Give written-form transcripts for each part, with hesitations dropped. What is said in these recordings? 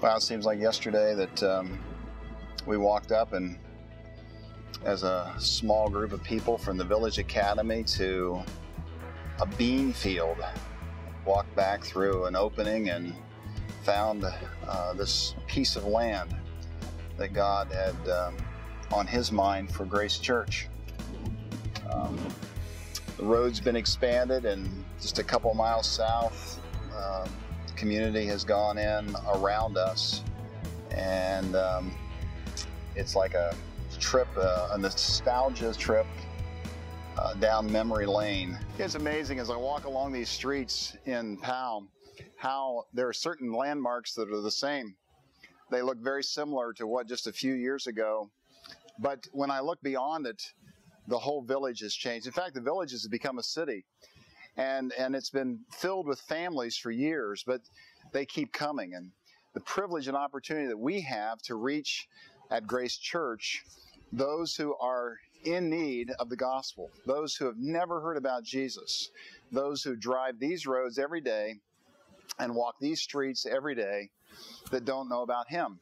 Well, it seems like yesterday that we walked up and as a small group of people from the Village Academy to a bean field, walked back through an opening and found this piece of land that God had on His mind for Grace Church. The road's been expanded, and just a couple miles south, the community has gone in around us, and it's like a trip, a nostalgia trip down memory lane. It's amazing as I walk along these streets in Powell how there are certain landmarks that are the same. They look very similar to what just a few years ago, but when I look beyond it, the whole village has changed. In fact, the village has become a city, and it's been filled with families for years, but they keep coming. And the privilege and opportunity that we have to reach at Grace Church those who are in need of the gospel, those who have never heard about Jesus, those who drive these roads every day and walk these streets every day that don't know about Him.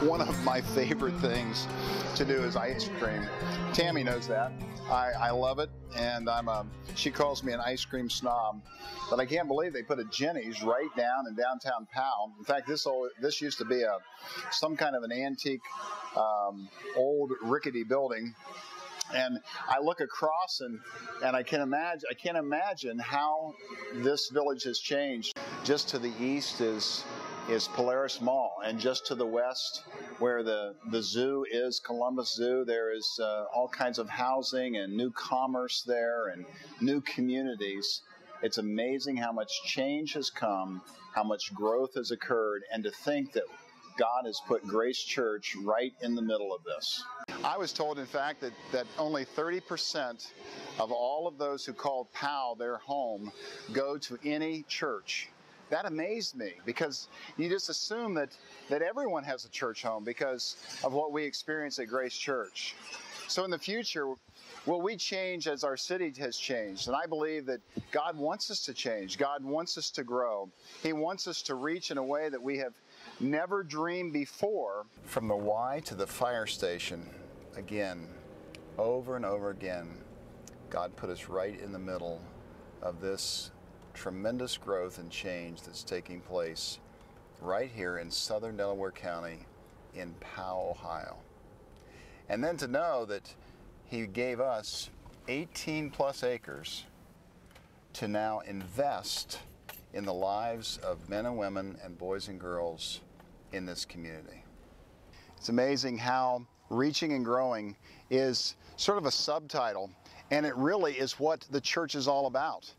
One of my favorite things to do is ice cream. Tammy knows that. I love it, and she calls me an ice cream snob. But I can't believe they put a Jenny's right down in downtown Powell. In fact, this used to be some kind of an antique, old rickety building. And I look across and I can't imagine how this village has changed. Just to the east is Polaris Mall, and just to the west, where the zoo is, Columbus Zoo, there is all kinds of housing and new commerce there and new communities. It's amazing how much change has come, how much growth has occurred, and to think that God has put Grace Church right in the middle of this. I was told, in fact, that only 30% of all of those who call Powell their home go to any church. That amazed me, because you just assume that everyone has a church home because of what we experience at Grace Church. So in the future, will we change as our city has changed? And I believe that God wants us to change. God wants us to grow. He wants us to reach in a way that we have never dreamed before. From the Y to the fire station, again, over and over again, God put us right in the middle of this tremendous growth and change that's taking place right here in southern Delaware County in Powell, Ohio. And then to know that He gave us 18 plus acres to now invest in the lives of men and women and boys and girls in this community. It's amazing how reaching and growing is sort of a subtitle, and it really is what the church is all about.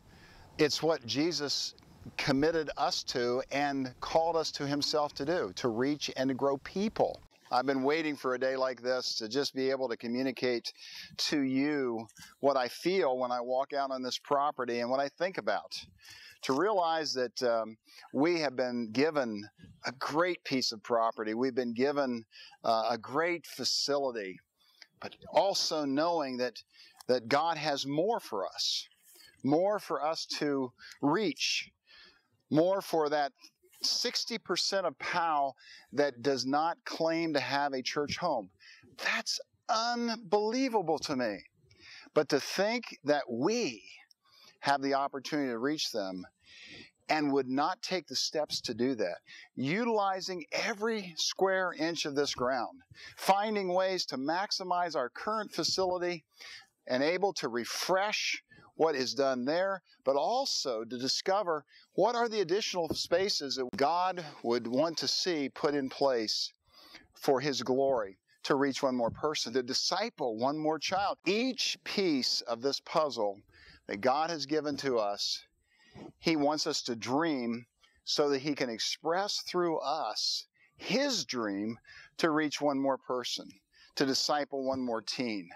It's what Jesus committed us to and called us to Himself to do, to reach and to grow people. I've been waiting for a day like this to just be able to communicate to you what I feel when I walk out on this property and what I think about. To realize that we have been given a great piece of property. We've been given a great facility, but also knowing that God has more for us to reach, more for that 60% of Powell that does not claim to have a church home. That's unbelievable to me. But to think that we have the opportunity to reach them and would not take the steps to do that, utilizing every square inch of this ground, finding ways to maximize our current facility and able to refresh what is done there, but also to discover what are the additional spaces that God would want to see put in place for His glory, to reach one more person, to disciple one more child. Each piece of this puzzle that God has given to us, He wants us to dream so that He can express through us His dream to reach one more person, to disciple one more teen,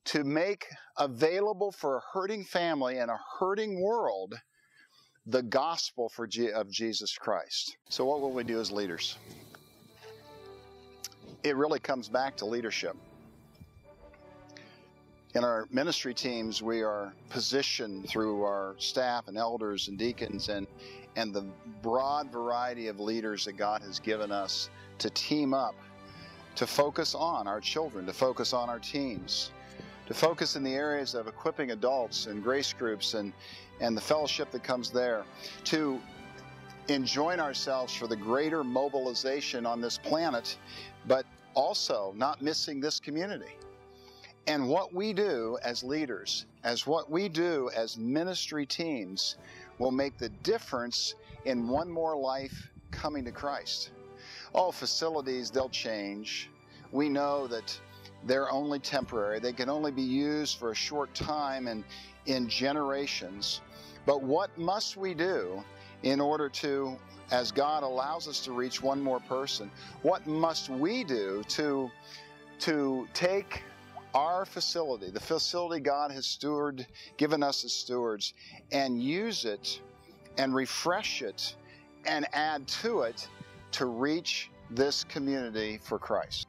to make available for a hurting family and a hurting world the gospel of Jesus Christ. So what will we do as leaders? It really comes back to leadership. In our ministry teams, we are positioned through our staff and elders and deacons and the broad variety of leaders that God has given us to team up, to focus on our children, to focus on our teens, to focus in the areas of equipping adults and grace groups and the fellowship that comes there, to enjoin ourselves for the greater mobilization on this planet, but also not missing this community. And what we do as leaders, as what we do as ministry teams, will make the difference in one more life coming to Christ. Oh, facilities, they'll change. We know that they're only temporary. They can only be used for a short time and in generations. But what must we do in order to, as God allows us to reach one more person, what must we do to take our facility, the facility God has given us as stewards, and use it and refresh it and add to it to reach this community for Christ?